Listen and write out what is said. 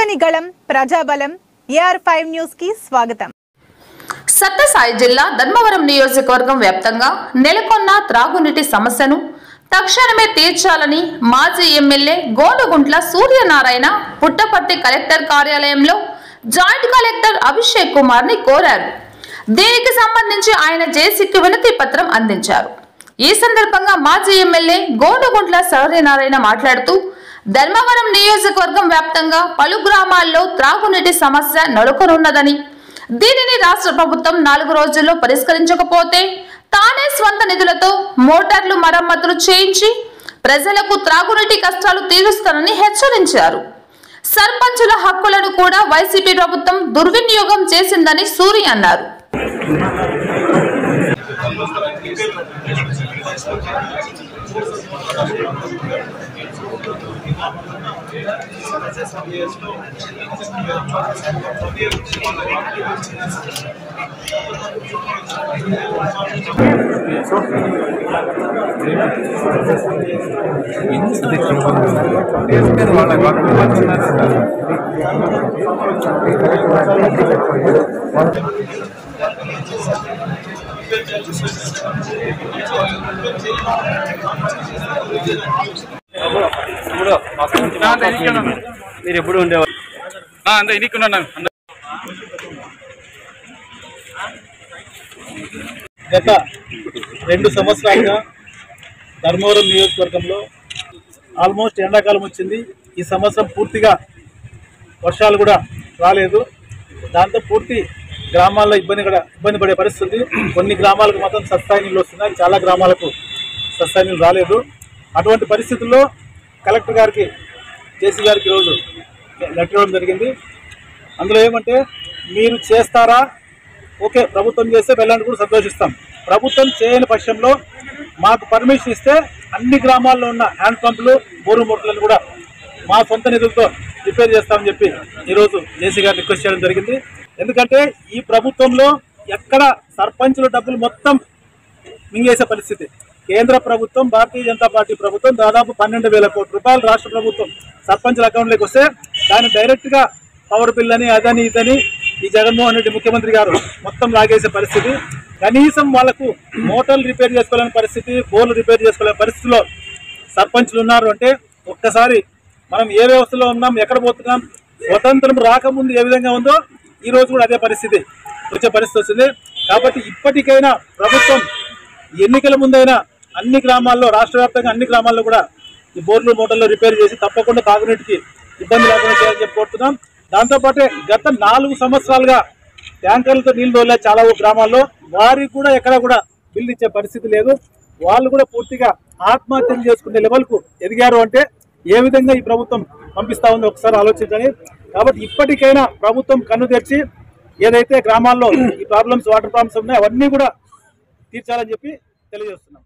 ప్రజలని గళం ప్రజాబలం AR5 news కి స్వాగతం. సత్యసాయి జిల్లా ధర్మవరం నియోజకవర్గం వ్యాప్తంగా నెలకొన్న త్రాగునీటి సమస్యను తక్షణమే తీర్చాలని మాజీ ఎమ్మెల్యే గోనుగుంట్ల సూర్యనారాయణ పుట్టపర్తి కలెక్టర్ కార్యాలయంలో జాయింట్ కలెక్టర్ అభిషేక్ కుమార్ ని కోరారు. దీనికి సంబంధించి ఆయన జేసీకి వినతి పత్రం అందించారు. ఈ సందర్భంగా మాజీ ఎమ్మెల్యే గోనుగుంట్ల సూర్యనారాయణ మాట్లాడుతూ ధర్మవరం నియోజకవర్గం వ్యాప్తంగా పలు గ్రామాల్లో త్రాగునీటి సమస్య నెలకొనున్నదని, దీనిని రాష్ట్ర ప్రభుత్వం 4 రోజుల్లో పరిష్కరించకపోతే తానే స్వంత నిధులతో మోటార్లు మరమ్మతులు చేయించి ప్రజలకు త్రాగునీటి కష్టాలు తీరుస్తానని హెచ్చరించారు. సర్పంచుల హక్కులను కూడా వైసీపీ ప్రభుత్వం దుర్వినియోగం చేసిందని సూరి అన్నారు. మీరు ఎప్పుడు ఉండేవారు? గత 2 సంవత్సరాలుగా ధర్మవరం నియోజకవర్గంలో ఆల్మోస్ట్ ఎండాకాలం వచ్చింది. ఈ సంవత్సరం పూర్తిగా వర్షాలు కూడా రాలేదు. దాంతో పూర్తి గ్రామాల్లో ఇబ్బంది పడే పరిస్థితి. కొన్ని గ్రామాలకు మాత్రం సత్సాయి నీళ్ళు వస్తున్నాయి, చాలా గ్రామాలకు సత్సాయి నీళ్ళు రాలేదు. అటువంటి పరిస్థితుల్లో కలెక్టర్ గారికి, జేసీ గారికి ఈరోజు లెటర్ ఇవ్వడం జరిగింది. అందులో ఏమంటే, మీరు చేస్తారా, ఓకే, ప్రభుత్వం చేస్తే వెళ్ళండి కూడా సంతోషిస్తాం. ప్రభుత్వం చేయని పక్షంలో మాకు పర్మిషన్ ఇస్తే అన్ని గ్రామాల్లో ఉన్న హ్యాండ్ పంపులు, బోరు మోటార్లను కూడా మా సొంత నిధులతో రిపేర్ చేస్తామని చెప్పి ఈరోజు జేసీ గారు రిక్వెస్ట్ చేయడం జరిగింది. ఎందుకంటే ఈ ప్రభుత్వంలో ఎక్కడ సర్పంచుల డబ్బులు మొత్తం మింగేసే పరిస్థితి. కేంద్ర ప్రభుత్వం, భారతీయ జనతా పార్టీ ప్రభుత్వం దాదాపు 12,000 కోట్ల రూపాయలు రాష్ట్ర ప్రభుత్వం సర్పంచుల అకౌంట్లోకి వస్తే దాన్ని డైరెక్ట్గా పవర్ బిల్ అని అదని ఇదని ఈ జగన్మోహన్ రెడ్డి ముఖ్యమంత్రి గారు మొత్తం లాగేసే పరిస్థితి. కనీసం వాళ్లకు మోటార్లు రిపేర్ చేసుకోలేని పరిస్థితి, బోర్లు రిపేర్ చేసుకోలేని పరిస్థితిలో సర్పంచులు ఉన్నారు. అంటే ఒక్కసారి మనం ఏ వ్యవస్థలో ఉన్నాం, ఎక్కడ పోతున్నాం, స్వతంత్రం రాకముందు ఏ విధంగా ఉందో ఈ రోజు కూడా అదే పరిస్థితి వచ్చే పరిస్థితి వచ్చింది. కాబట్టి ఇప్పటికైనా ప్రభుత్వం ఎన్నికల ముందైనా అన్ని గ్రామాల్లో, రాష్ట్ర వ్యాప్తంగా అన్ని గ్రామాల్లో కూడా ఈ బోర్లు మోటార్లు రిపేర్ చేసి తప్పకుండా తాగునీటికి ఇబ్బంది లేకుండా చేయాలని చెప్పి కోరుతున్నాం. దాంతోపాటే గత 4 సంవత్సరాలుగా ట్యాంకర్లతో నీళ్లు తోలే చాలా గ్రామాల్లో వారికి కూడా ఎక్కడా కూడా బిల్లు ఇచ్చే పరిస్థితి లేదు. వాళ్ళు కూడా పూర్తిగా ఆత్మహత్యలు చేసుకునే లెవెల్కు ఎదిగారు. అంటే ఏ విధంగా ఈ ప్రభుత్వం పంపిస్తా ఉందో ఒకసారి ఆలోచించండి. కాబట్టి ఇప్పటికైనా ప్రభుత్వం కన్ను తెరిచి ఏదైతే గ్రామాల్లో ఈ ప్రాబ్లమ్స్, వాటర్ ప్రాబ్లమ్స్ ఉన్నాయో అవన్నీ కూడా తీర్చాలని చెప్పి తెలియజేస్తున్నాం.